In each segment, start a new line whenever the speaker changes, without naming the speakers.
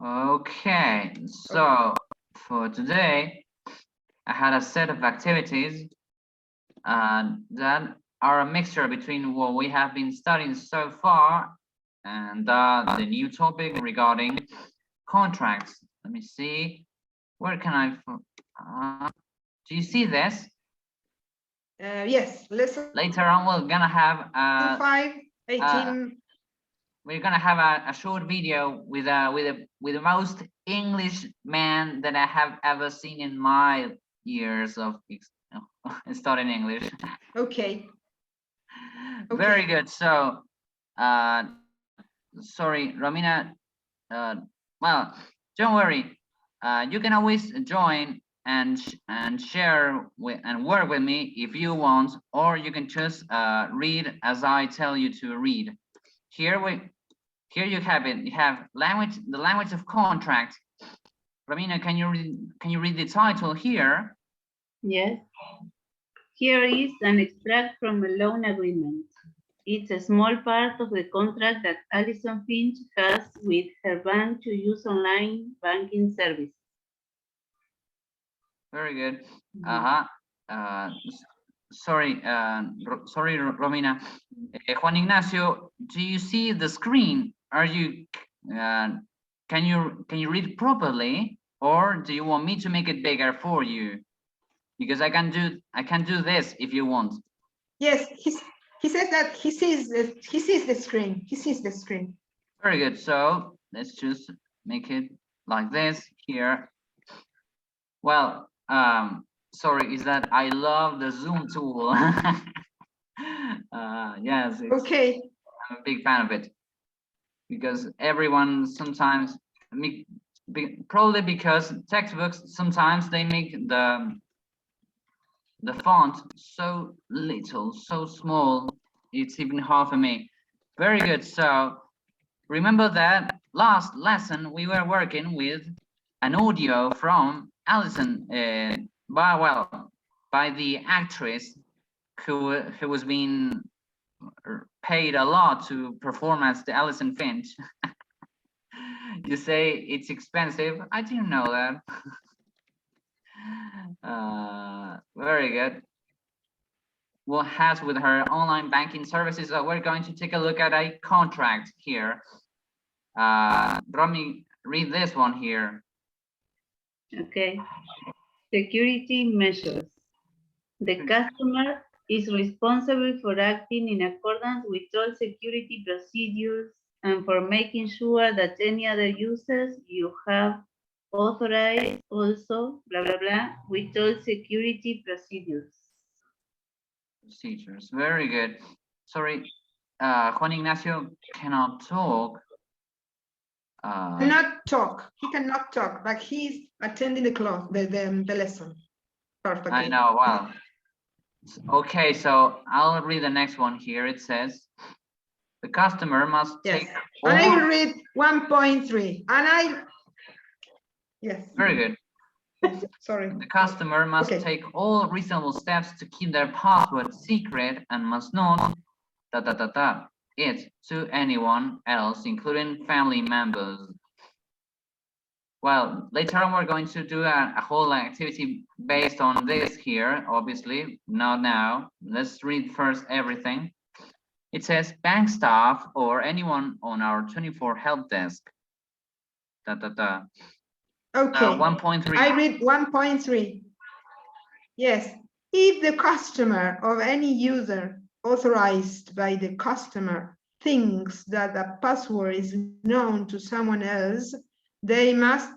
Okay, so for today, I had a set of activities that are a mixture between what we have been studying so far and the new topic regarding contracts. Let me see. Where can I? Do you see this?
Yes. Lesson
Later on, we're gonna have
5:18.
we're gonna have a short video with the most English man that I have ever seen in my years of studying English.
Okay.
Very good. So, sorry, Romina. Well, don't worry. You can always join and share and work with me if you want, or you can just read as I tell you to read. Here you have it. You have the language of contract. Romina, can you read the title here?
Yes. Here is an extract from a loan agreement. It's a small part of the contract that Alison Finch has with her bank to use online banking service.
Very good. Sorry, sorry, Romina. Juan Ignacio, do you see the screen? Are you? Can you read properly, or do you want me to make it bigger for you? Because I can do this if you want.
Yes, he says that he sees the screen. He sees the screen.
Very good. So let's just make it like this here. Well, sorry, is that I love the Zoom tool. Yes.
Okay.
I'm a big fan of it because everyone sometimes probably because textbooks sometimes they make the font so little, so small, it's even hard for me. Very good. So remember that last lesson we were working with an audio from Alison, by the actress who was being paid a lot to perform as the Alison Finch. You say it's expensive. I didn't know that. Very good. What has with her online banking services? We're going to take a look at a contract here. Romy, read this one here.
Okay. Security measures. The customer is responsible for acting in accordance with all security procedures and for making sure that any other users you have authorized also, blah, blah, blah, with all security procedures.
Procedures, very good. Sorry, Juan Ignacio cannot talk.
Cannot talk. He cannot talk, but he's attending the class, the lesson. Perfect.
I know. Well, okay. So I'll read the next one here. It says the customer must take.
And I will read 1.3. And yes.
Very good.
Sorry.
The customer must take all reasonable steps to keep their password secret and must not it to anyone else, including family members. Well, later on we're going to do a whole activity based on this here, obviously, not now. Let's read first everything. It says bank staff or anyone on our 24 help desk.
Okay.
1.3.
I read 1.3. Yes. If the customer of any user authorized by the customer thinks that a password is known to someone else, they must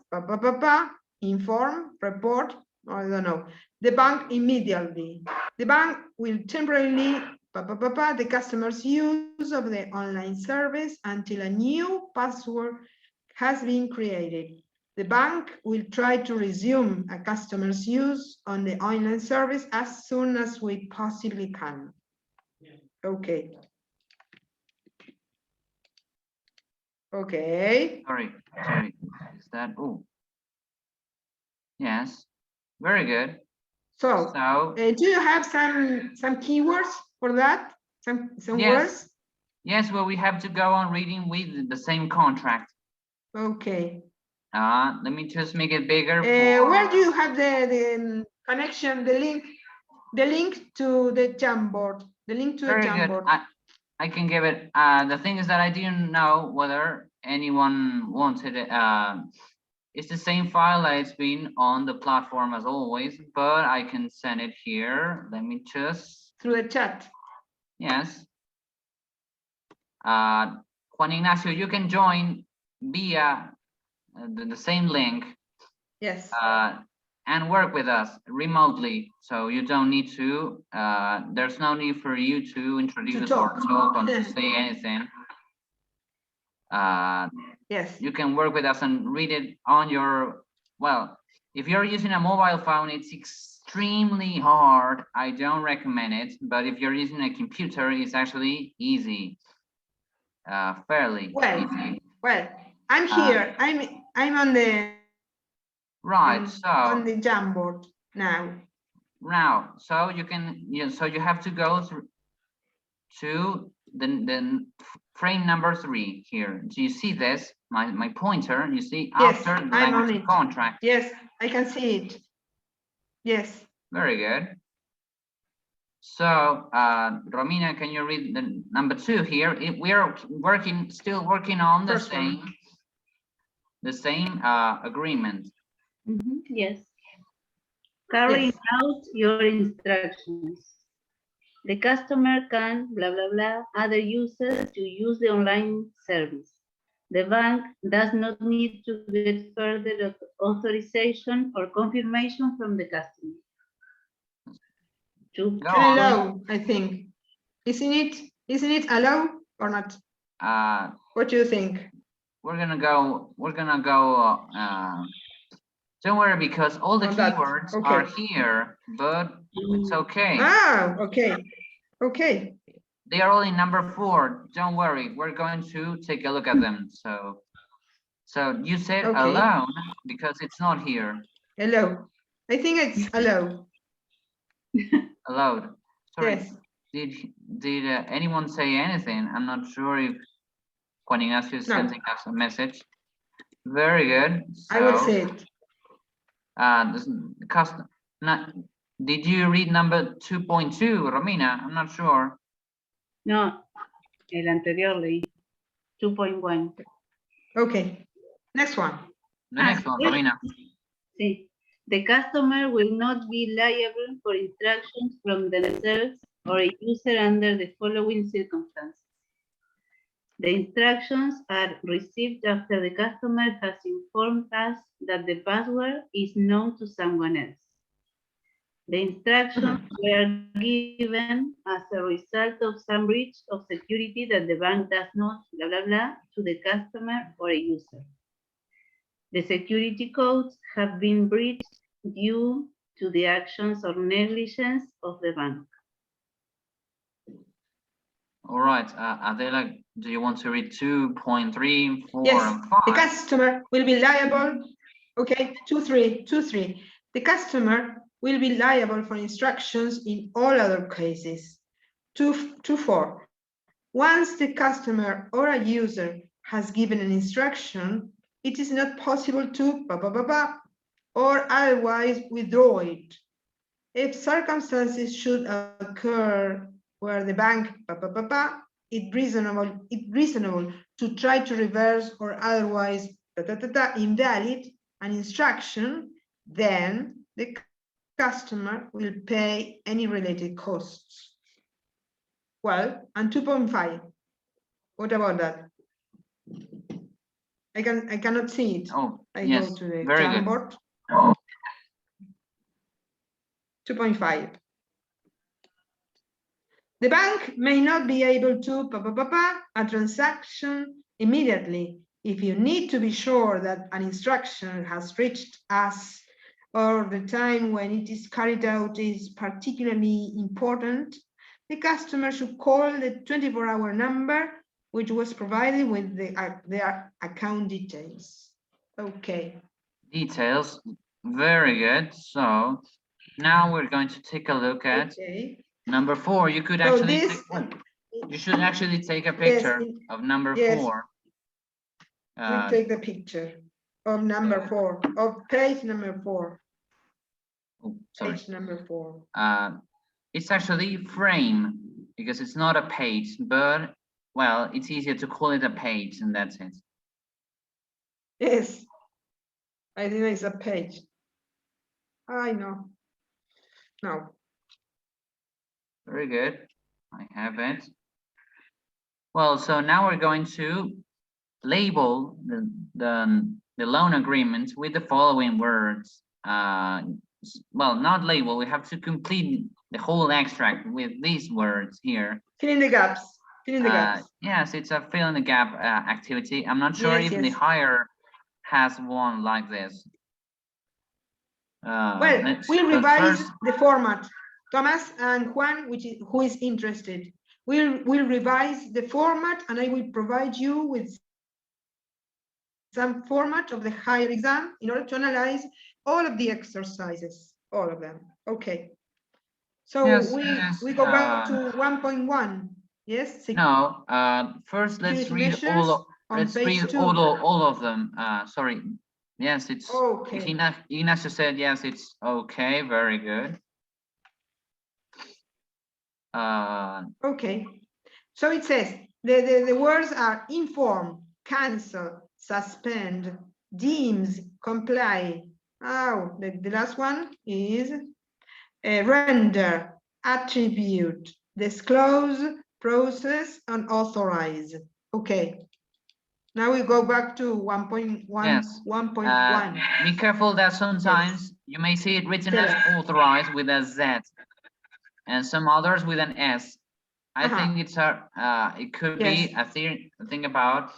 inform, report, I don't know, the bank immediately. The bank will temporarily the customer's use of the online service until a new password has been created. The bank will try to resume a customer's use on the online service as soon as we possibly can. Okay. Okay.
Sorry. Is that? Oh. Yes. Very good.
So do you have some keywords for that? Some words?
Yes. Well, we have to go on reading with the same contract.
Okay.
Let me just make it bigger.
Where do you have the connection, the link to the Jamboard? The link to the
Very good.
Jamboard.
I can give it. The thing is that I didn't know whether anyone wanted it. It's the same file that it's been on the platform as always, but I can send it here. Let me just.
Through the chat.
Yes. Juan Ignacio, you can join via the same link.
Yes.
And work with us remotely, so you don't need to. There's no need for you to introduce or talk or to say anything.
Yes.
You can work with us and read it on your. Well, if you're using a mobile phone, it's extremely hard. I don't recommend it, but if you're using a computer, it's actually easy. Fairly easy.
Well, I'm here. I'm on the
right. So
on the Jamboard now.
Now, so you can. So you have to go through to the frame number 3 here. Do you see this? My pointer. You see after the language of contract.
Yes, I can see it. Yes.
Very good. So, Romina, can you read the number 2 here? We are still working on the same agreement.
Yes. Carrying out your instructions. The customer can blah blah blah other users to use the online service. The bank does not need to get further authorization or confirmation from the customer.
Allow, I think. Isn't it allow or not? What do you think?
We're gonna go. Don't worry, because all the keywords are here, but it's okay.
Okay.
They are all in number 4. Don't worry, we're going to take a look at them. So you said alone because it's not here.
Allow. I think it's allow.
Allowed. Sorry.
Yes.
Did anyone say anything? I'm not sure if Juan Ignacio is sending us a message. Very good. So,
I will say it.
Did you read number 2.2, Romina? I'm not sure.
No, el anterior leí. 2.1.
Okay. Next one.
The next one, Romina.
Sí. The customer will not be liable for instructions from themselves or a user under the following circumstances. The instructions are received after the customer has informed us that the password is known to someone else. The instructions were given as a result of some breach of security that the bank does not blah blah blah to the customer or a user. The security codes have been breached due to the actions or negligence of the bank.
All right, Adela, do you want to read 2.3, 4,
yes,
and 5?
The customer will be liable. Okay, 2.3. The customer will be liable for instructions in all other cases. 2.4. Once the customer or a user has given an instruction, it is not possible to or otherwise withdraw it. If circumstances should occur where the bank it's reasonable to try to reverse or otherwise invalid an instruction, then the customer will pay any related costs. Well, and 2.5. What about that? I cannot see it.
Oh,
I
yes,
go to the
very
Jamboard.
good.
2.5. The bank may not be able to a transaction immediately if you need to be sure that an instruction has reached us or the time when it is carried out is particularly important. The customer should call the 24-hour number which was provided with their account details. Okay.
Details, very good. So now we're going to take a look at number 4. You could actually you should actually take a picture of number 4.
We'll take the picture. of number 4, of page number 4.
Oh, sorry.
Page number 4.
It's actually frame because it's not a page, but well, it's easier to call it a page in that sense.
Yes, I think it's a page. I know. No.
Very good. I have it. Well, so now we're going to label the loan agreement with the following words. Well, not label, we have to complete the whole extract with these words here.
Fill in the gaps. Fill in the gaps.
Yes, it's a fill in the gap activity. I'm not sure if the hire has one like this.
Well, we'll revise the format. Tomas and Juan, who is interested. We'll revise the format, and I will provide you with some format of the higher exam in order to analyze all of the exercises, all of them. Okay. So
yes,
we go back to 1.1. Yes.
No. First, let's read all of them. Sorry. Yes, it's okay. Ignacio said yes. It's okay. Very good.
Okay. So it says the words are inform, cancel, suspend, deems, comply. Oh, the last one is render, attribute, disclose, process, and authorize. Okay. Now we go back to 1.1.
Yes.
1.1.
Be careful that sometimes you may see it written as authorized with a Z, and some others with an S. I think it's it could be a thing about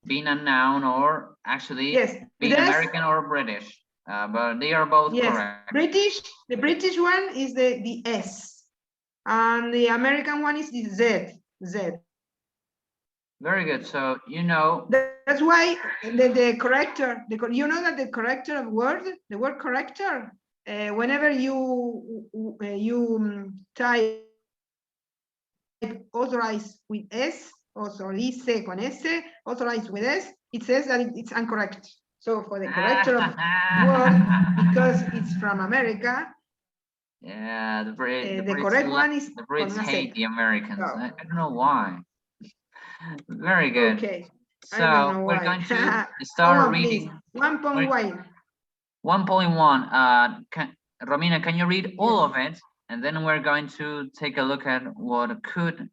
being a noun or actually being American or British, but they are both correct.
The British one is the S, and the American one is the Z.
Very good. So you know
that's why the corrector. You know that the corrector of the word corrector, whenever you type authorized with S, authorize con S, authorized with S, it says that it's incorrect. So for the corrector of word, because it's from America,
yeah, the
correct one is
the Brits hate the Americans. Oh. I don't know why. Very good.
Okay.
So we're going to start reading
1.1.
1.1. Romina, can you read all of it? And then we're going to take a look at what could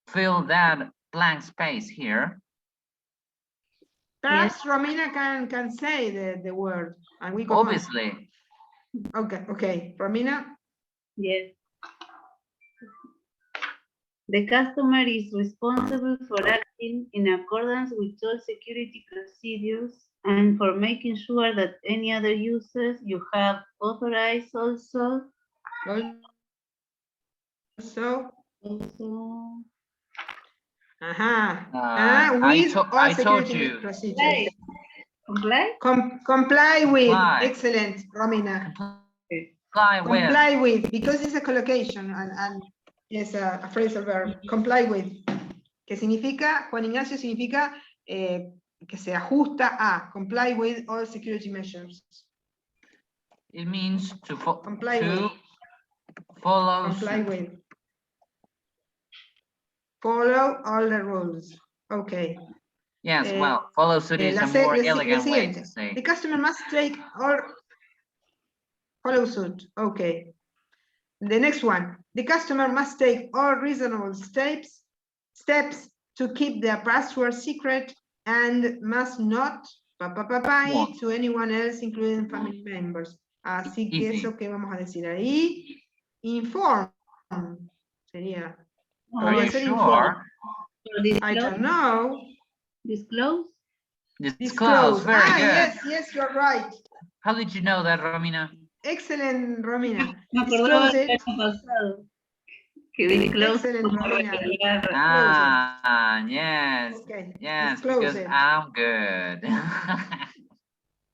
fill that blank space here.
Perhaps Romina can say the word, and we go
obviously
on. Okay, Romina.
Yes. The customer is responsible for acting in accordance with all security procedures and for making sure that any other users you have authorized also.
I told you.
Procedures. Comply?
Comply with. Excellent, Romina. Comply with, because it's a collocation and it's a phrasal verb. Comply with. Que significa, Juan Ignacio, significa que se ajusta a. Comply with all security measures.
It means to follow.
Comply with. Follow all the rules. Okay.
Yes, well, follow suit is a more elegant way to say.
The customer must take all follow suit. Okay. The next one. The customer must take all reasonable steps to keep their password secret and must not to anyone else, including family members. Así que eso que vamos a decir ahí, inform sería.
Are you sure?
I don't know.
Disclose?
Disclose, very good.
Yes, you're right.
How did you know that, Romina?
Excellent, Romina.
Disclose it.
Excellent, Romina.
Yes.
Okay.
Yes, because I'm good.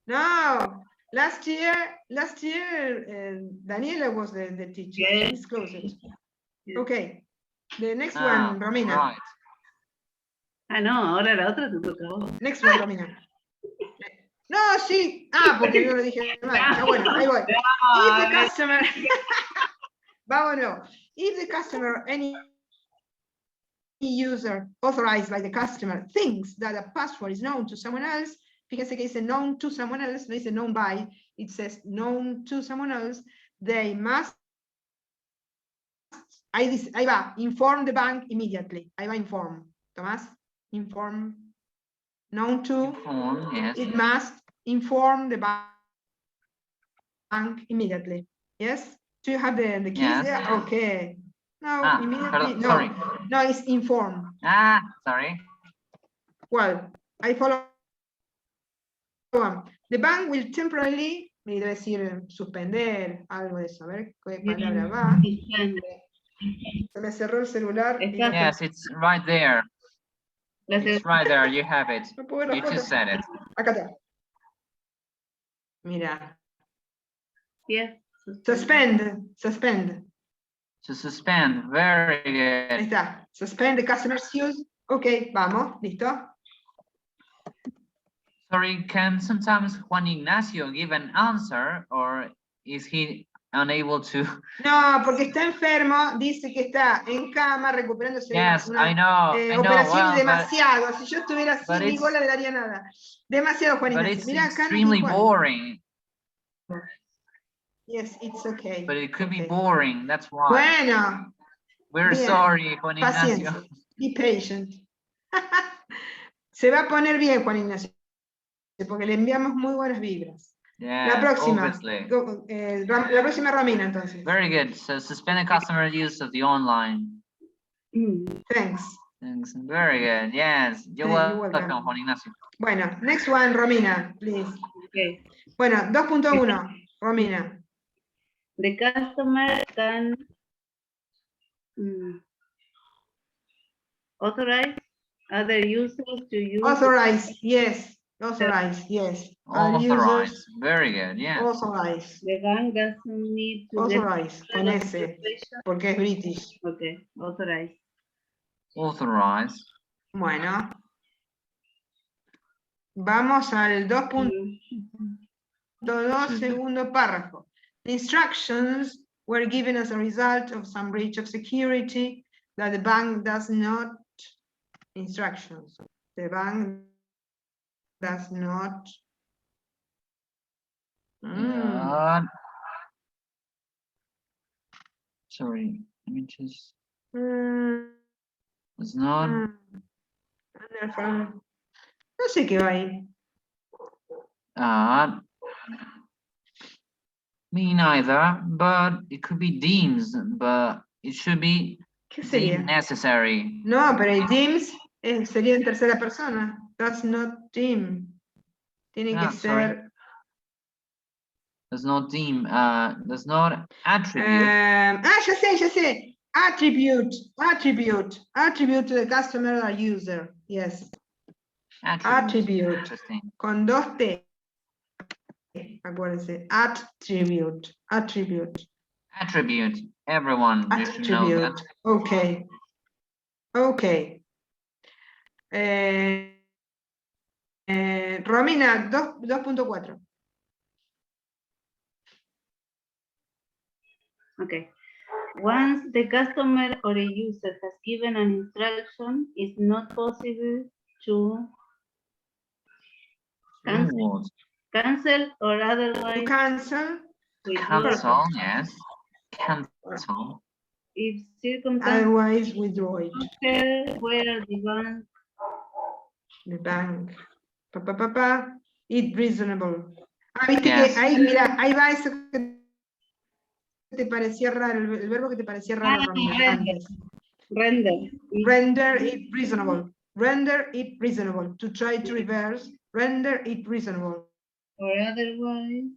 No, last year, Daniela was the teacher. Yes. Disclose it. Okay. The next one, Romina.
Right.
No, ahora la otra te toca.
Next one, Romina. No, sí. Ah, porque yo lo dije mal. Ya, bueno, ahí voy. If the customer... Vámonos. If the customer, any user authorized by the customer thinks that a password is known to someone else, fíjense que dice known to someone else, no dice known by, it says known to someone else, they must, ahí va, inform the bank immediately. Ahí va inform. Tomás, inform, known to,
Inform, yes.
it must inform the bank immediately. Yes? Do you have the keys
Yes.
there? Okay. No,
Ah,
immediately,
pardon,
no.
sorry.
No, it's inform.
Ah, sorry.
Well, I follow on. The bank will temporarily, me debe decir suspender, algo de eso. A ver qué palabra va. Se me cerró el celular. Y no,
Yes, it's right there. It's right there. You have it.
no puedo ver la
You
foto.
just said it.
Acá está. Mira.
Yes.
Suspend. Suspend.
To suspend. Very
Ahí
good.
está. Suspend the customer's use. Ok, vamos. Listo.
Sorry, can sometimes Juan Ignacio give an answer, or is he unable to?
No, porque está enfermo, dice que está en cama recuperándose de
Yes,
una
I know.
operación
Well,
demasiado. Si yo estuviera así,
but
ni
it's-
bola le daría nada. Demasiado, Juan
but
Ignacio.
it's
Mira, acá nos
extremely
dijo algo.
boring.
Yes, it's okay.
But it could be
Okay.
boring. That's why.
Bueno,
We're
bien.
sorry, Juan Ignacio.
Paciencia. Be patient. Se va a poner bien, Juan Ignacio, porque le enviamos muy buenas vibras. La
Yes,
próxima.
obviously.
La próxima Romina, entonces.
Very good. So suspend the customer use of the online.
Thanks.
Thanks. Very good. Yes, you're
You're
welcome,
welcome.
Juan Ignacio.
Bueno, next one, Romina, please.
Okay.
Bueno, 2.1, Romina.
The customer can authorize other users to use
Authorize, yes. Authorize, yes. Other
Authorize.
users,
Very good. Yes.
authorize.
the bank doesn't need to
Authorize, con S,
authorization.
porque es British.
Okay, authorize.
Authorize.
Bueno. Vamos al 2.2, segundo párrafo. The instructions were given as a result of some breach of security that the bank does not, instructions, the bank does not,
Yeah. Sorry. Let me just. It's not.
No sé qué va ahí.
Me neither, but it could be deems, but it should be
¿Qué sería?
deemed necessary.
No, pero el deems sería en tercera persona. Does not deem. Tiene que
Sorry.
ser.
Does not deem, does not attribute.
Ya sé. Attribute to the customer or user. Yes. Attribute.
Interesting.
Con 2 T. Acuérdense. Attribute.
Attribute. Everyone, you should know that.
Attribute. Okay. Romina, 2.4.
Okay. Once the customer or a user has given an instruction, it's not possible to cancel or otherwise
To cancel.
withdraw
Cancel, yes. Cancel.
if circumstances
Otherwise withdraw it.
occur where
The bank. It reasonable. Viste
Yes.
que ahí, mira, ahí va eso que te parecía raro, el verbo que te parecía raro, Romina, antes.
render.
Render it reasonable. Render it reasonable. To try to reverse. Render it reasonable.
Or otherwise.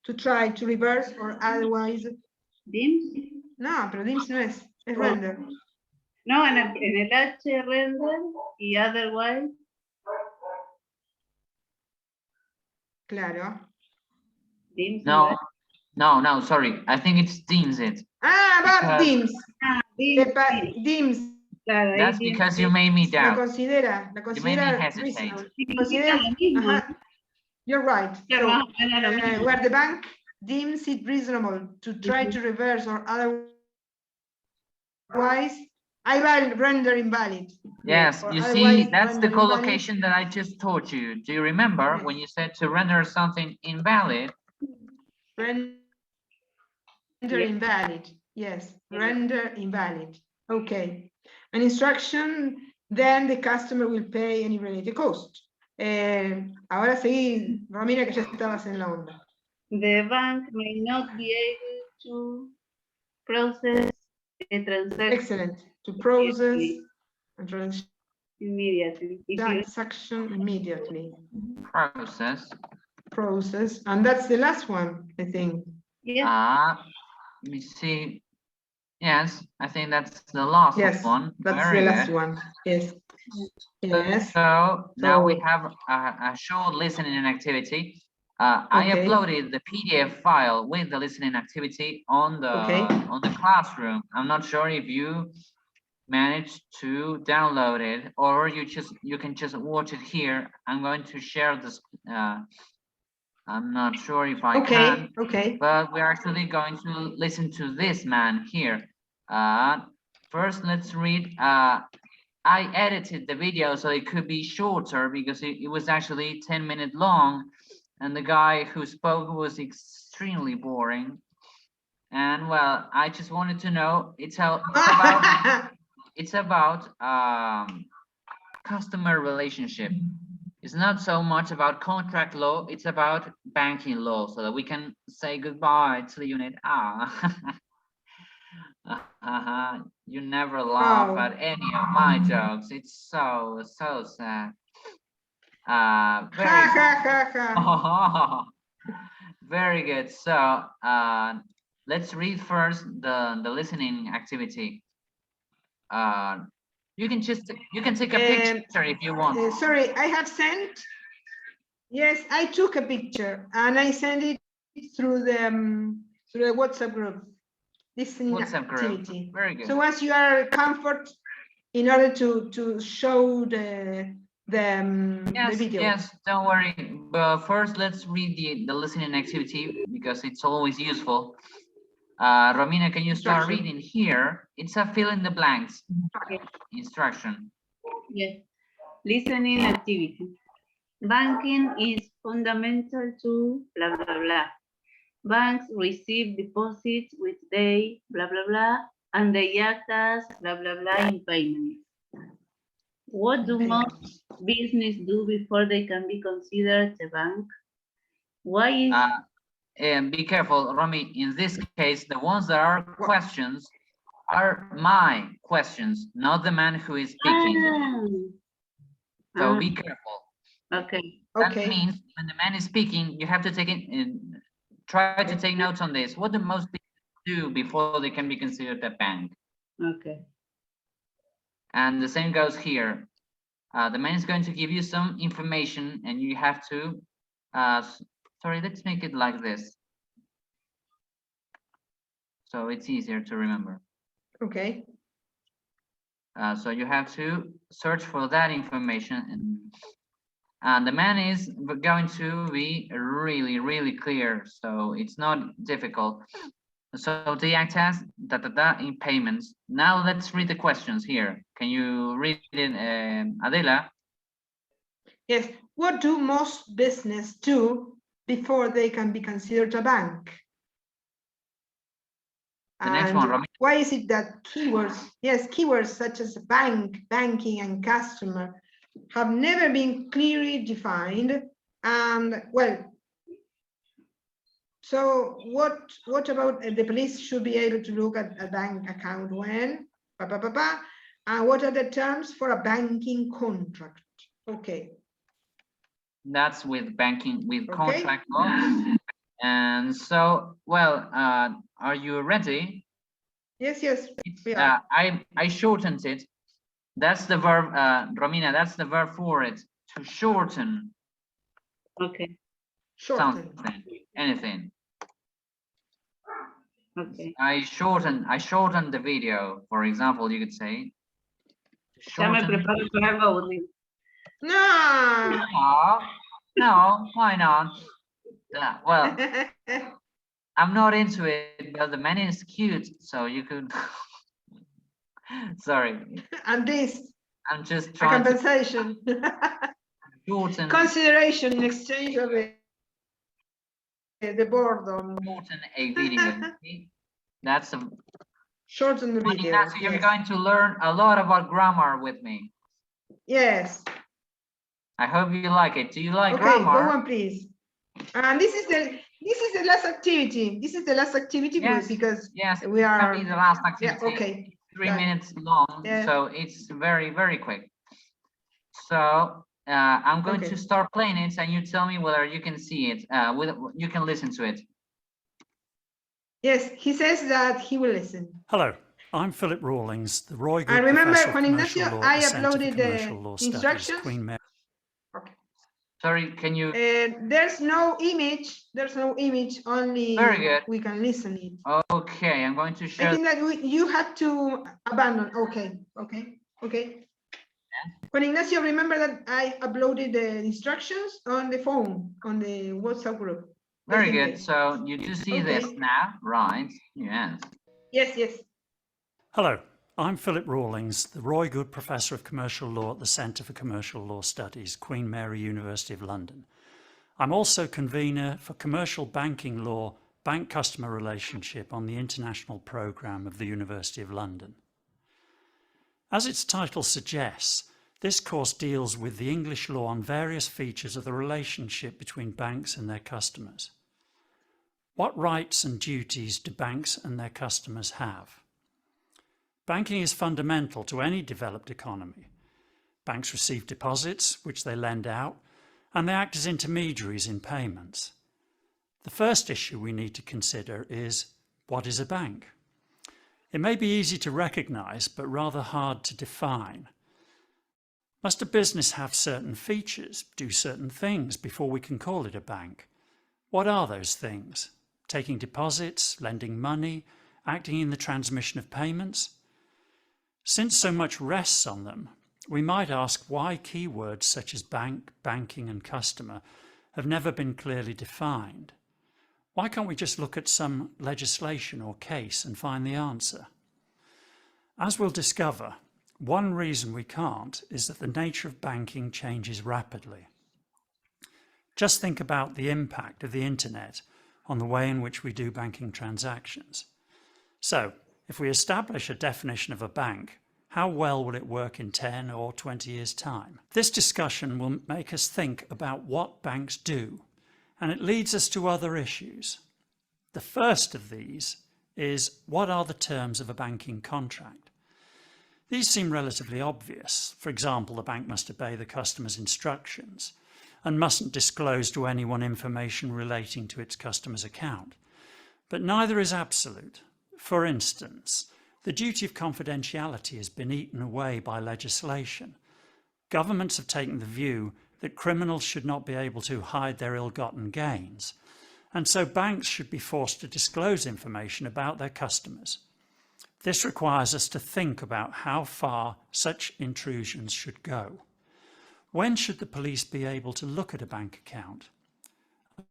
To try to reverse or otherwise.
Dims.
No, pero dims no es render.
No, en el H render y otherwise.
Claro.
Dims.
No, sorry. I think it's deems it.
Va, dims.
Dims.
Dims.
Claro,
That's because you made me
La
doubt.
considera
You made me hesitate.
reasonable. Considera, ajá, You're right.
Ya
So,
más o menos lo mismo.
where the bank deems it reasonable to try to reverse or otherwise, I will render invalid.
Yes,
Or
you
otherwise
see, that's the
render invalid.
collocation that I just taught you. Do you remember when you said to render something invalid?
Render
Yes.
invalid. Yes,
Yes.
render invalid. Okay. An instruction, then the customer will pay any related cost. Ahora sí, Romina, que ya estabas en la onda.
The bank may not be able to process a transaction
Excellent. To process a
immediately.
transaction immediately.
Process.
And that's the last one, I think.
Yes.
Let me see. Yes, I think that's the last
Yes,
one.
that's
Very
the last
good.
one. Yes. Yes.
So now we
So-
have a short listening activity. I
Okay.
uploaded the PDF file with the listening activity on the classroom. I'm not sure if you managed to download it or you can just watch it here. I'm going to share this. I'm not sure if I can.
Okay.
But we're actually going to listen to this man here. First, let's read. I edited the video so it could be shorter because it was actually 10-minute long, and the guy who spoke was extremely boring. And well, I just wanted to know it's about customer relationship. It's not so much about contract law, it's about banking law, so that we can say goodbye to the unit. You never laugh at any of my jokes. It's so sad. Very good. So let's read first the listening activity. You can take a picture if you want.
Sorry, I have sent. Yes, I took a picture and I sent it through the WhatsApp group. Listening activity.
Very good.
So once you are comfort, in order to show the video.
Yes, don't worry. But first, let's read the listening activity because it's always useful. Romina, can you start reading here? It's a fill in the blanks instruction.
Yes. Listening activity. Banking is fundamental to blah, blah, blah. Banks receive deposits which they blah, blah, blah, and they act as blah, blah, blah in payment. What do most business do before they can be considered a bank? Why is...
And be careful, Romy, in this case, the ones that are questions are my questions, not the man who is speaking. So be careful.
Okay.
That means when the man is speaking, you have to take it and try to take notes on this. What do most people do before they can be considered a bank?
Okay.
And the same goes here. The man is going to give you some information and you have to, sorry, let's make it like this. So it's easier to remember.
Okay.
So you have to search for that information and the man is going to be really, really clear. So it's not difficult. So they act as in payments. Now let's read the questions here. Can you read it, Adela?
Yes. What do most business do before they can be considered a bank?
The next one, Romy.
Why is it that keywords, yes, keywords such as bank, banking, and customer have never been clearly defined? And well, so what about the police should be able to look at a bank account when? And what are the terms for a banking contract? Okay.
That's with banking, with contract law. And so, well, are you ready?
Yes, we are.
I shortened it. That's the verb, Romina, that's the verb for it, to shorten.
Okay.
Shorten.
Something, anything.
Okay.
I shortened the video, for example, you could say.
Ya me preparo para algo aburrido.
No.
No, why not? Well, I'm not into it, but the man is cute, so you could. Sorry,
And this,
I'm just
a
trying to
compensation.
shorten
Consideration in exchange of the boredom.
a video. See? That's a.
Shorten the
Juan
video.
Ignacio, you're
Yes.
going to learn a lot about grammar with me.
Yes.
I hope you like it. Do you like
Okay,
grammar?
go on, please. And this is the last activity. This is the last activity
Yes,
because
yes,
we
it can
are.
be the last
Yeah.
activity.
Okay.
3
done.
minutes long,
Yeah.
so it's very, very quick. So I'm going
Okay.
to start playing it, and you tell me whether you can see it. You can listen to it.
Yes, he says that he will listen.
Hello, I'm Philip Rawlings, the Roy Good
And remember,
Professor of
Juan
Commercial
Ignacio,
Law at
I
the Centre for
uploaded
Commercial
the
Law Studies,
instructions.
Queen Mary.
Okay.
Sorry, can you?
There's no image. There's no image. Only
Very good.
we can listen it.
Okay, I'm going to
I
share.
think that you had to abandon. Okay. Okay. Okay. Juan Ignacio, remember that I uploaded the instructions on the phone, on the WhatsApp group.
Very
Just in
good.
case.
So you do see
Okay.
this now, right? Yes.
Yes, yes.
Hello, I'm Philip Rawlings, the Roy Good Professor of Commercial Law at the Centre for Commercial Law Studies, Queen Mary, University of London. I'm also convener for Commercial Banking Law, Bank Customer Relationship on the International Programme of the University of London. As its title suggests, this course deals with the English law on various features of the relationship between banks and their customers. What rights and duties do banks and their customers have? Banking is fundamental to any developed economy. Banks receive deposits, which they lend out, and they act as intermediaries in payments. The first issue we need to consider is, what is a bank? It may be easy to recognise, but rather hard to define. Must a business have certain features, do certain things before we can call it a bank? What are those things? Taking deposits, lending money, acting in the transmission of payments? Since so much rests on them, we might ask why keywords such as bank, banking and customer have never been clearly defined. Why can't we just look at some legislation or case and find the answer? As we'll discover, one reason we can't is that the nature of banking changes rapidly. Just think about the impact of the internet on the way in which we do banking transactions. So, if we establish a definition of a bank, how well will it work in 10 or 20 years' time? This discussion will make us think about what banks do, and it leads us to other issues. The first of these is, what are the terms of a banking contract? These seem relatively obvious. For example, the bank must obey the customer's instructions and mustn't disclose to anyone information relating to its customer's account. But neither is absolute. For instance, the duty of confidentiality has been eaten away by legislation. Governments have taken the view that criminals should not be able to hide their ill-gotten gains, and so banks should be forced to disclose information about their customers. This requires us to think about how far such intrusions should go. When should the police be able to look at a bank account?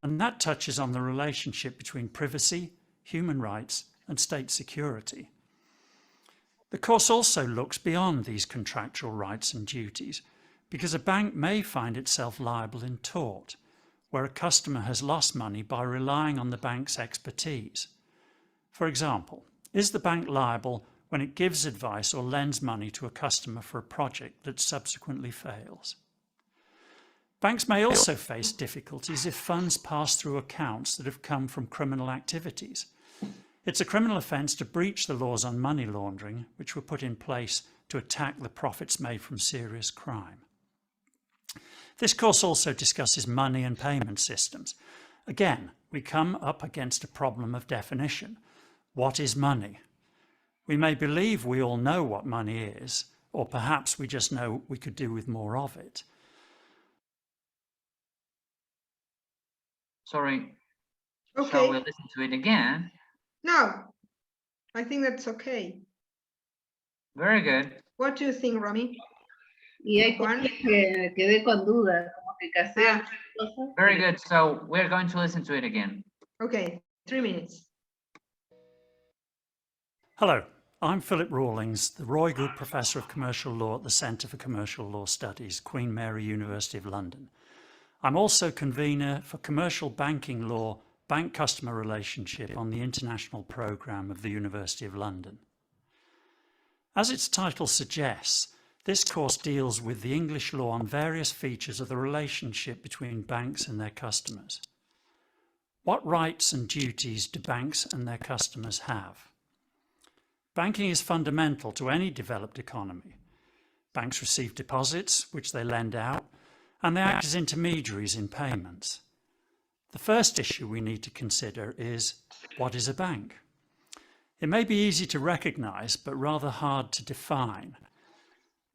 And that touches on the relationship between privacy, human rights, and state security. The course also looks beyond these contractual rights and duties, because a bank may find itself liable in tort, where a customer has lost money by relying on the bank's expertise. For example, is the bank liable when it gives advice or lends money to a customer for a project that subsequently fails? Banks may also face difficulties if funds pass through accounts that have come from criminal activities. It's a criminal offence to breach the laws on money laundering, which were put in place to attack the profits made from serious crime. This course also discusses money and payment systems. Again, we come up against a problem of definition. What is money? We may believe we all know what money is, or perhaps we just know we could do with more of it.
Sorry.
Okay.
Shall we listen to it again?
No, I think that's okay.
Very good.
What do you think, Rami?
Y hay
Juan?
cosas que quedé con dudas, como que casea muchas cosas.
Very good. So we're going to listen to it again.
Okay, 3 minutes.
Hello, I'm Philip Rawlings, the Roy Good Professor of Commercial Law at the Centre for Commercial Law Studies, Queen Mary University of London. I'm also convener for Commercial Banking Law, Bank Customer Relationship on the International Programme of the University of London. As its title suggests, this course deals with the English law on various features of the relationship between banks and their customers. What rights and duties do banks and their customers have? Banking is fundamental to any developed economy. Banks receive deposits, which they lend out, and they act as intermediaries in payments. The first issue we need to consider is, what is a bank? It may be easy to recognise, but rather hard to define.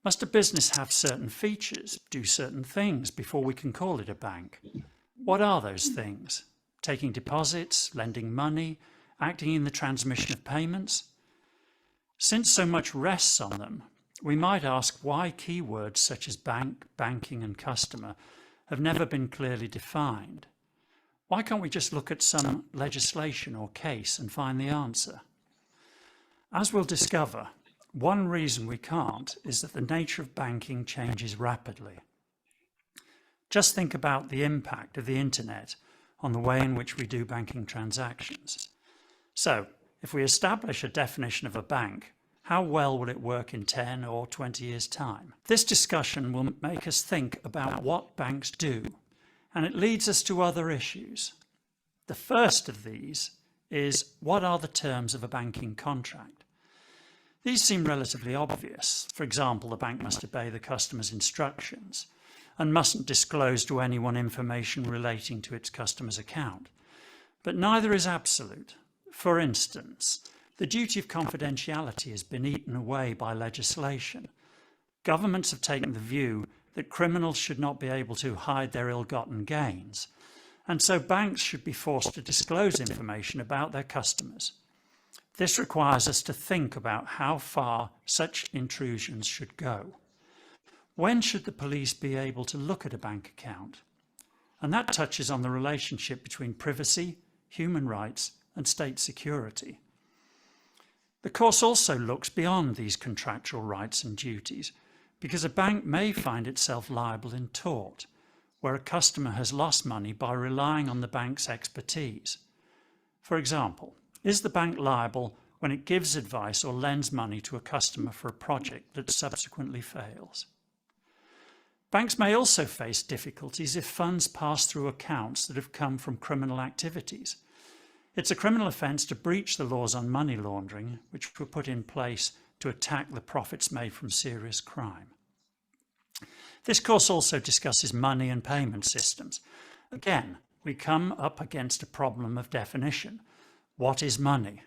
Must a business have certain features, do certain things before we can call it a bank? What are those things? Taking deposits, lending money, acting in the transmission of payments? Since so much rests on them, we might ask why keywords such as bank, banking and customer have never been clearly defined. Why can't we just look at some legislation or case and find the answer? As we'll discover, one reason we can't is that the nature of banking changes rapidly. Just think about the impact of the internet on the way in which we do banking transactions. So, if we establish a definition of a bank, how well will it work in 10 or 20 years' time? This discussion will make us think about what banks do, and it leads us to other issues. The first of these is, what are the terms of a banking contract? These seem relatively obvious. For example, the bank must obey the customer's instructions and mustn't disclose to anyone information relating to its customer's account. But neither is absolute. For instance, the duty of confidentiality has been eaten away by legislation. Governments have taken the view that criminals should not be able to hide their ill-gotten gains, and so banks should be forced to disclose information about their customers. This requires us to think about how far such intrusions should go. When should the police be able to look at a bank account? And that touches on the relationship between privacy, human rights, and state security. The course also looks beyond these contractual rights and duties, because a bank may find itself liable in tort, where a customer has lost money by relying on the bank's expertise. For example, is the bank liable when it gives advice or lends money to a customer for a project that subsequently fails? Banks may also face difficulties if funds pass through accounts that have come from criminal activities. It's a criminal offence to breach the laws on money laundering, which were put in place to attack the profits made from serious crime. This course also discusses money and payment systems. Again, we come up against a problem of definition. What is money?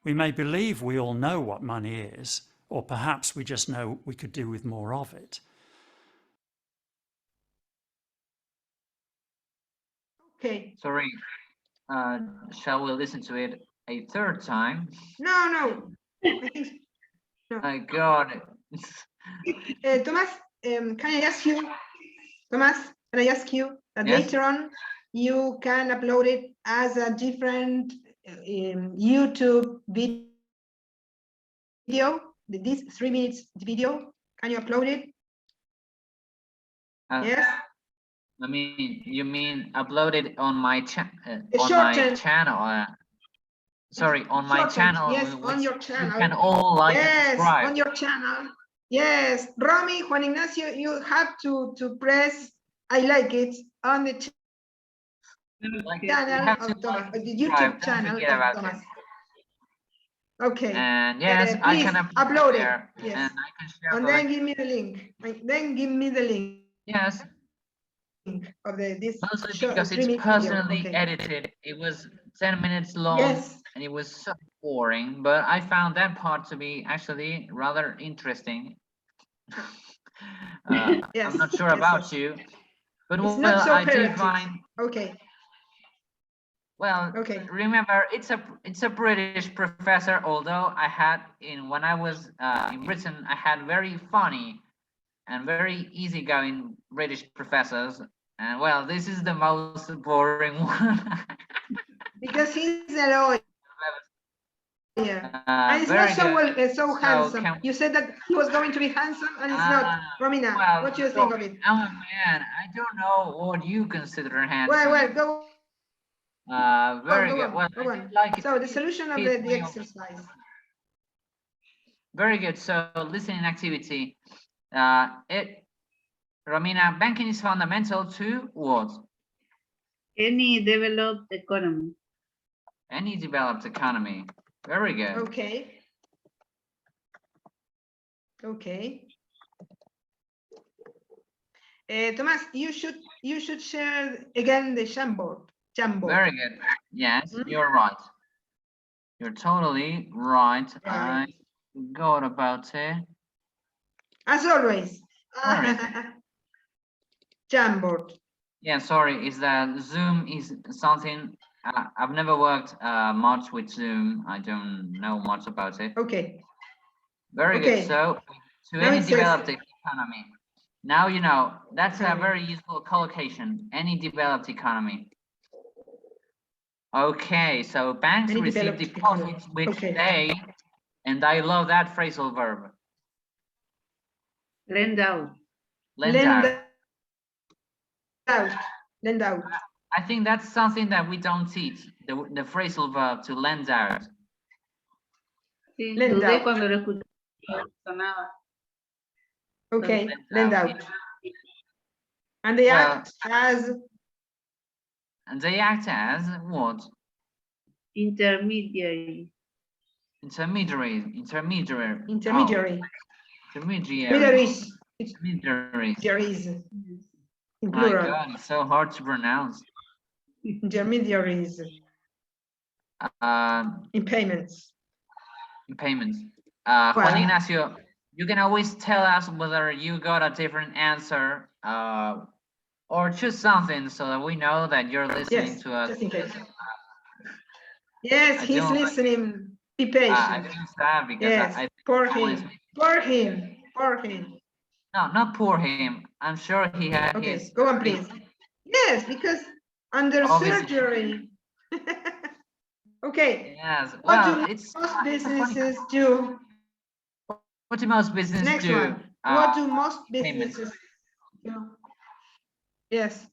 We may believe we all know what money is, or perhaps we just know we could do with more of it.
Okay.
Sorry, shall we listen to it a third time?
No. I think no.
My God.
Tomas, can I ask you, Tomas, can I ask you that
Yes.
later on you can upload it as a different YouTube video, this 3 minutes video? Can you upload it? Yes.
I mean, you mean upload it on my channel? Sorry, on my channel.
Yes, on your channel.
You can all like and subscribe.
On your channel. Yes, Romy, Juan Ignacio, you have to press I like it on the channel of Tomas, the YouTube channel of Tomas. Okay.
And yes, I
please
can
upload
there,
it. Yes.
and I can share.
And then give me the link. Then give me the link.
Yes.
Of this
Mostly
show,
because it's personally edited. It was 10 minutes long,
yes.
And it was so boring, but I found that part to be actually rather interesting.
Yes.
I'm not sure about you, but
it's
well,
not so
I do find.
Okay.
Well,
okay.
Remember, it's a British professor. Although I had when I was in Britain, I had very funny and very easygoing British professors. And well, this is the most boring one.
Because he's a lawyer. And it's
very
not so
good.
well, so handsome.
can-
You said that he was going to be handsome, and it's not. Romina,
well,
what do you
so
think of it?
I'm a man. I don't know what you consider handsome.
Well, go
very
go
good.
on,
Well,
go
I
on.
did like it.
So the solution of
Fit
the
my-
exercise.
Very good. So listening activity. Romina, banking is fundamental to what?
Any developed economy.
Any developed economy. Very good.
Okay. Okay. Tomas, you should share again the Jamboard.
Very good. Yes,
Hmm?
you're right. You're totally right.
Right.
I forgot about it.
As always.
Sorry.
Jamboard.
Yeah, sorry. Is that Zoom is something I've never worked much with Zoom. I don't know much about it.
Okay.
Very
Okay.
good. So to
Now
any
it says-
developed economy. Now you know that's a
Economy.
very useful collocation. Any developed economy. Okay, so banks
Any
receive
developed
deposits
economy.
which
Okay.
they, and I love that phrasal verb.
Lend out.
Lend
Lend
out.
out. Lend out.
I think that's something that we don't teach. The phrasal verb to lend out.
Sí,
Lend
dudé
out.
cuando lo escuché. Sonaba.
Okay.
Lend
Lend
out.
out. And they
Well-
act as
And they act as what?
Intermediary.
Intermediary. Intermediary.
intermediary.
Oh, intermediary.
Intermediaries.
Intermediaries.
Intermediaries. In
My
plural.
God, it's so hard to pronounce.
Intermediaries in payments.
Payments.
Well-
Juan Ignacio, you can always tell us whether you got a different answer or choose something so that we know that you're listening
Yes,
to us.
just in case. Yes,
I
he's
don't like-
listening. Be
I
patient.
feel sad because
Yes,
I
poor
always-
him. Poor him. Poor him.
no, not poor him. I'm sure he had
Okay,
his.
go on, please. Yes, because under
Obviously.
surgery. Okay,
Yes.
what
Well,
do
it's
most
funny.
businesses do?
What do most businesses
Next
do?
one. What do most
payments.
businesses do? Yes.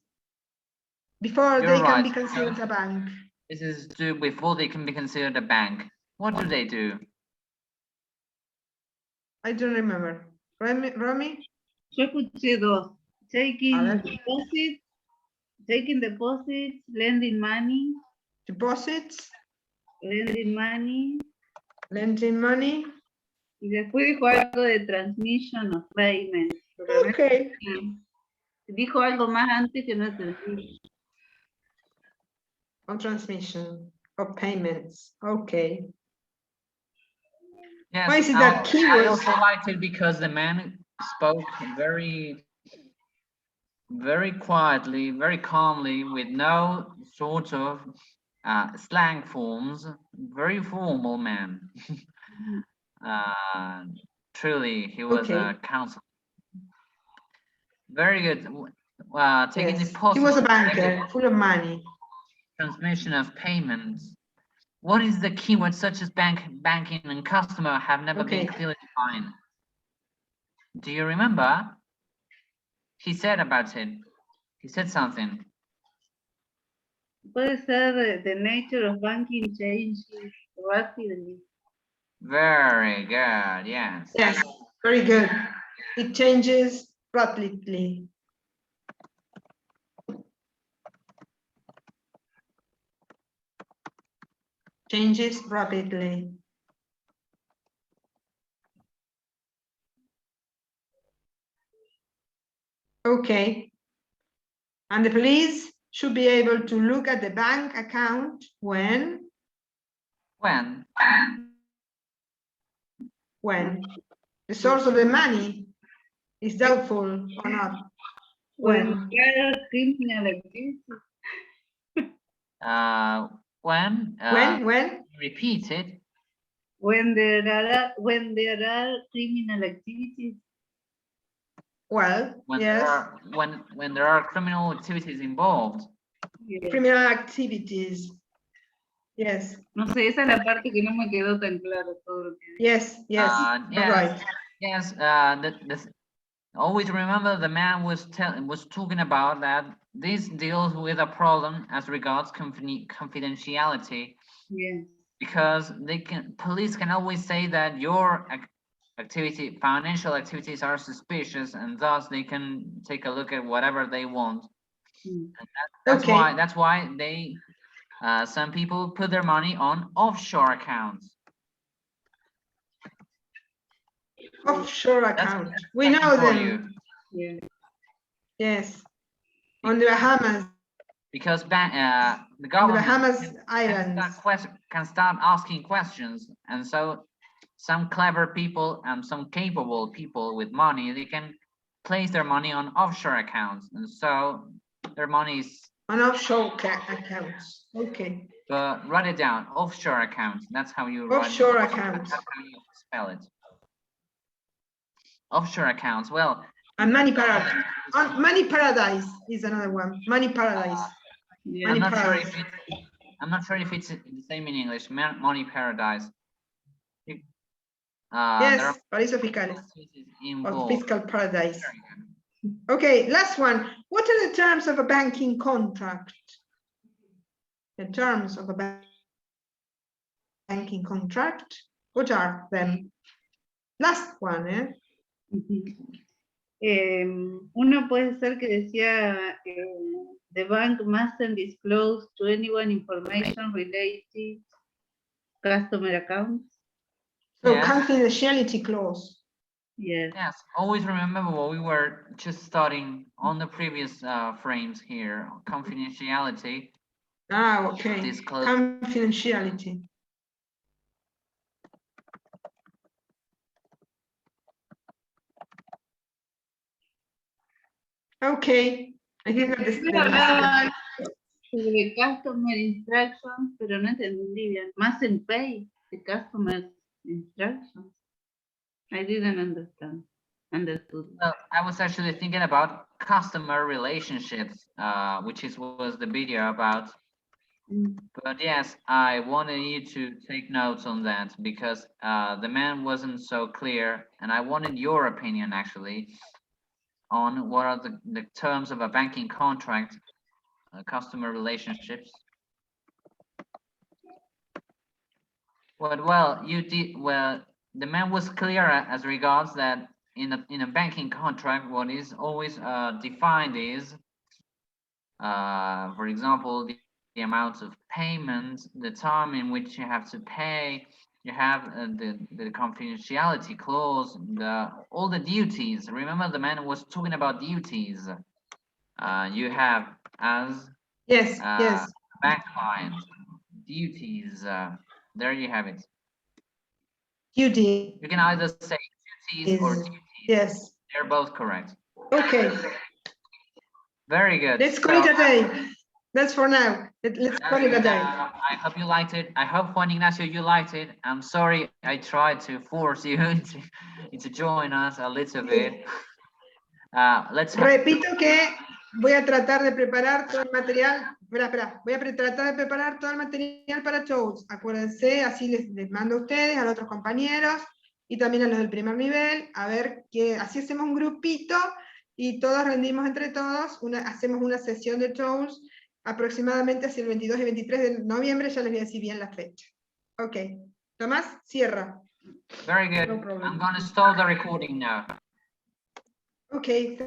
Before
You're
they can be
right.
considered a bank.
Businesses do before they can be considered a bank. What do they do?
I don't remember. Romy?
Yo escuché dos. Taking
A ver.
deposits, lending money,
Deposits,
lending money.
lending money.
Y después dijo algo de transmission of payments. pero no
Okay.
entendí. Dijo algo más antes que no entendí.
On transmission of payments. Okay.
Yes.
Why is it that
I
keywords-
also liked it because the man spoke very, very quietly, very calmly, with no sort of slang forms. Very formal man. Truly, he was
Okay.
a counselor. Very good. Taking
Yes.
deposits.
He was a banker, full of money.
Transmission of payments. What is the keyword such as banking, and customer have never been
Okay.
clearly defined? Do you remember? He said about it. He said something.
Puede ser the nature of banking changes rapidly.
Very good. Yes.
Yes, very good. It changes rapidly. Changes rapidly. Okay. And the police should be able to look at the bank account when
When?
the source of the money is doubtful or not.
When there are criminal activities.
When? Repeat it.
When there are criminal activities.
Well,
when
yes.
there are when there are criminal activities involved.
Yes.
Criminal activities. Yes,
No sé, esa es la parte que no me quedó tan claro todo lo que
yes, yes.
Yes,
Right.
yes. Always remember the man was talking about that this deals with a problem as regards confidentiality,
Yes.
because police can always say that your financial activities are suspicious, and thus they can take a look at whatever they want.
Mm.
That's
Okay.
why they some people put their money on offshore accounts.
Offshore
That's
account. We know
for
them.
you.
Yeah.
Yes. On the Bahamas.
Because the
On the
government
Bahamas Islands.
can start asking questions, and so some clever people and some capable people with money, they can place their money on offshore accounts, and so their money is
On offshore accounts. Okay.
write it down, offshore accounts. That's how you
Offshore
write it.
accounts.
That's how you spell it. Offshore accounts. Well,
And money paradise. Money paradise is another one. Money paradise.
Yeah.
I'm
Money
not sure
paradise.
if it's the same in English. Money paradise. There
Yes,
are
paraísos fiscales. Or
involved.
fiscal paradise. Okay, last one. What are the terms of a banking contract? The terms of a banking contract. What are them? Last one, eh?
Uno puede ser que decía the bank mustn't disclose to anyone information related customer accounts.
So
Yes.
confidentiality clause.
Yes.
Yes, always remember what we were just studying on the previous frames here. Confidentiality.
Ah, okay.
Disclose.
Confidentiality. Okay. I think that this,
Hablaba sobre customer instructions, pero no entendí bien. Mustn't pay the customer instructions. I didn't understood.
Well, I was actually thinking about customer relationships, which was the video about. But yes, I wanted you to take notes on that because the man wasn't so clear, and I wanted your opinion actually on what are the terms of a banking contract, customer relationships. Well, you did well. The man was clear as regards that in a banking contract, what is always defined is, for example, the amount of payment, the time in which you have to pay. You have the confidentiality clause, all the duties. Remember, the man was talking about duties. You have as
yes, yes.
bank client duties. There you have it.
Duty.
You can either say duties or duties.
Yes.
They're both correct.
Okay.
Very good.
Let's call it a day. That's for now. Let's call it a day.
I hope you liked it. I hope, Juan Ignacio, you liked it. I'm sorry I tried to force you to join us a little bit.
Repito que voy a tratar de preparar todo el material. Espera. Voy a tratar de preparar todo el material para shows. Acuérdense, así les mando a ustedes, a los otros compañeros y también a los del primer nivel. A ver que así hacemos un grupito y todos rendimos entre todos. Hacemos una sesión de shows aproximadamente hacia el 22 y 23 de noviembre. Ya les voy a decir bien la fecha. Ok. Tomás, cierra.
Very good.
No problem.
I'm going to start the recording now.
Okay.